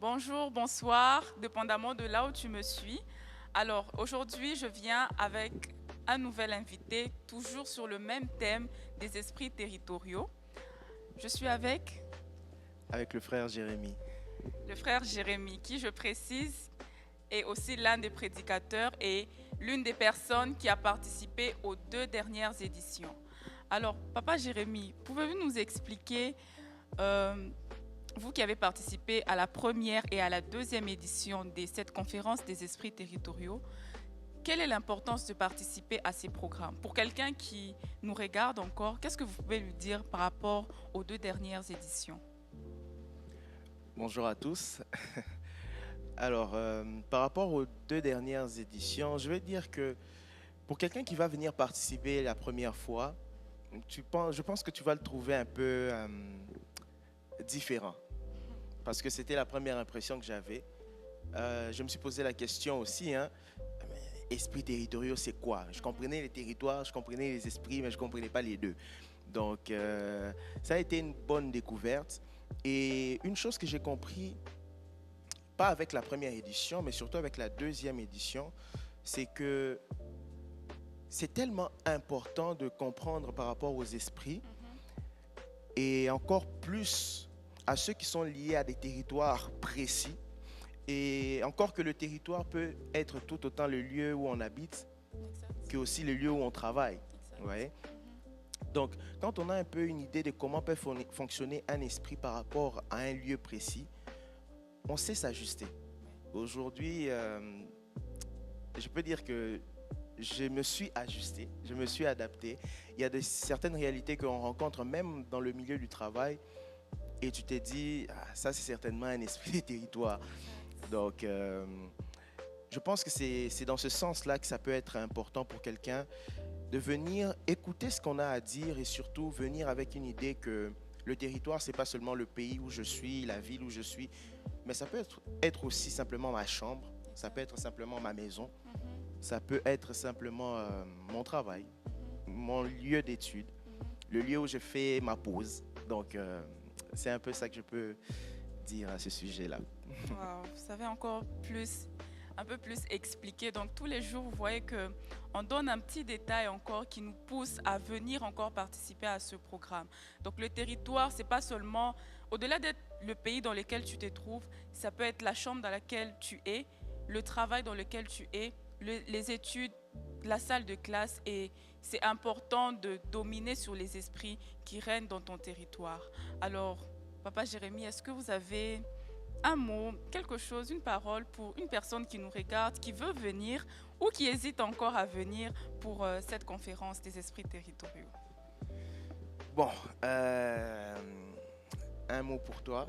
Bonjour, bonsoir, dépendamment de là où tu me suis. Alors, aujourd'hui, je viens avec un nouvel invité, toujours sur le même thème des esprits territoriaux. Je suis avec Avec le frère Jérémie. le frère Jérémy, qui, je précise, est aussi l'un des prédicateurs et l'une des personnes qui a participé aux deux dernières éditions. Alors, Papa Jérémy, pouvez-vous nous expliquer euh, vous qui avez participé à la première et à la deuxième édition de cette conférence des esprits territoriaux, quelle est l'importance de participer à ces programmes? Pour quelqu'un qui nous regarde encore, qu'est-ce que vous pouvez lui dire par rapport aux deux dernières éditions? Bonjour à tous. Alors, par rapport aux deux dernières éditions, je vais dire que pour quelqu'un qui va venir participer la première fois, je pense que tu vas le trouver un peu différent. Parce que c'était la première impression que j'avais. Je me suis posé la question aussi, hein, esprits territoriaux, c'est quoi? Je comprenais les territoires, je comprenais les esprits, mais je ne comprenais pas les deux. Donc, ça a été une bonne découverte. Et une chose que j'ai compris, pas avec la première édition, mais surtout avec la deuxième édition, c'est que c'est tellement important de comprendre par rapport aux esprits et encore plus à ceux qui sont liés à des territoires précis. Et encore que le territoire peut être tout autant le lieu où on habite Exact, que aussi le lieu où on travaille. Vous exact. voyez? Donc, quand on a un peu une idée de comment peut fonctionner un esprit par rapport à un lieu précis, on sait s'ajuster. Aujourd'hui, je peux dire que je me suis ajusté, je me suis adapté. Il y a certaines réalités qu'on rencontre même dans le milieu du travail et tu t'es dit, ah, ça c'est certainement un esprit des territoires. Exact. Donc, je pense que c'est dans ce sens-là que ça peut être important pour quelqu'un de venir écouter ce qu'on a à dire et surtout venir avec une idée que le territoire, c'est pas seulement le pays où je suis, la ville où je suis, mais ça peut être aussi simplement ma chambre, ça peut être simplement ma maison, ça peut être simplement mon travail, mon lieu d'étude, le lieu où je fais ma pause. Donc, c'est un peu ça que je peux dire à ce sujet-là. Wow, vous savez encore plus, un peu plus expliquer. Donc tous les jours, vous voyez que on donne un petit détail encore qui nous pousse à venir encore participer à ce programme. Donc le territoire, c'est pas seulement, au-delà d'être le pays dans lequel tu te trouves, ça peut être la chambre dans laquelle tu es, le travail dans lequel tu es, les études, la salle de classe. Et c'est important de dominer sur les esprits qui règnent dans ton territoire. Alors, Papa Jérémy, est-ce que vous avez un mot, quelque chose, une parole pour une personne qui nous regarde, qui veut venir ou qui hésite encore à venir pour cette conférence des esprits territoriaux? Bon, un mot pour toi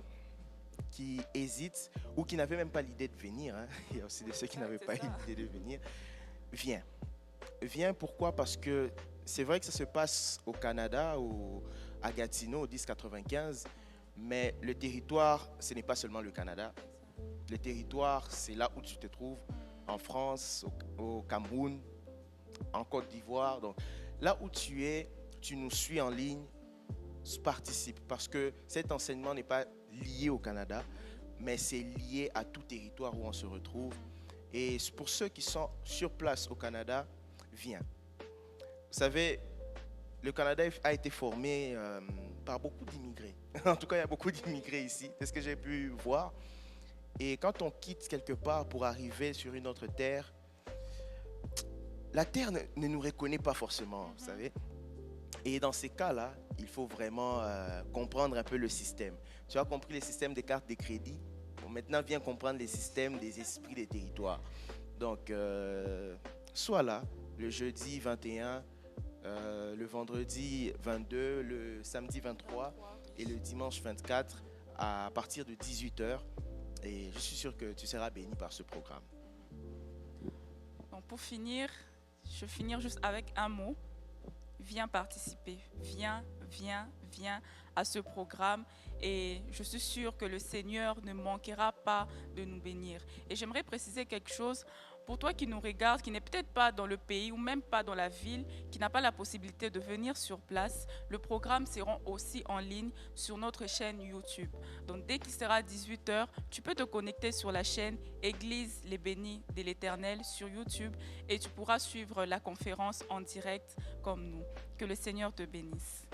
qui hésite ou qui n'avait même pas l'idée de venir, hein. Il y a aussi de ceux qui Exact, n'avaient c'est pas ça. l'idée de venir. Viens. Viens pourquoi? Parce que c'est vrai que ça se passe au Canada, à Gatineau, au 1095, mais le territoire, ce n'est pas seulement le Canada. Le territoire, c'est là où tu te trouves, en France, au Cameroun, en Côte d'Ivoire. Donc, là où tu es, tu nous suis en ligne, participe. Parce que cet enseignement n'est pas lié au Canada, mais c'est lié à tout territoire où on se retrouve. Et pour ceux qui sont sur place au Canada, viens. Vous savez, le Canada a été formé par beaucoup d'immigrés. En tout cas, il y a beaucoup d'immigrés ici, c'est ce que j'ai pu voir. Et quand on quitte quelque part pour arriver sur une autre terre, la terre ne nous reconnaît pas forcément, vous savez. Et dans ces cas-là, il faut vraiment comprendre un peu le système. Tu as compris le système des cartes de crédit. Bon, maintenant, viens comprendre les systèmes des esprits des territoires. Donc, sois là le jeudi 21, le vendredi 22, le samedi 23 et le dimanche 24 à partir de 18 h. Et je suis sûr que tu seras béni par ce programme. Donc pour finir, je vais finir juste avec un mot. Viens participer, viens viens à ce programme et je suis sûre que le Seigneur ne manquera pas de nous bénir. Et j'aimerais préciser quelque chose. Pour toi qui nous regarde, qui n'est peut-être pas dans le pays ou même pas dans la ville, qui n'a pas la possibilité de venir sur place, le programme sera aussi en ligne sur notre chaîne YouTube. Donc dès qu'il sera 18h, tu peux te connecter sur la chaîne Église les bénis de l'Éternel sur YouTube et tu pourras suivre la conférence en direct comme nous. Que le Seigneur te bénisse.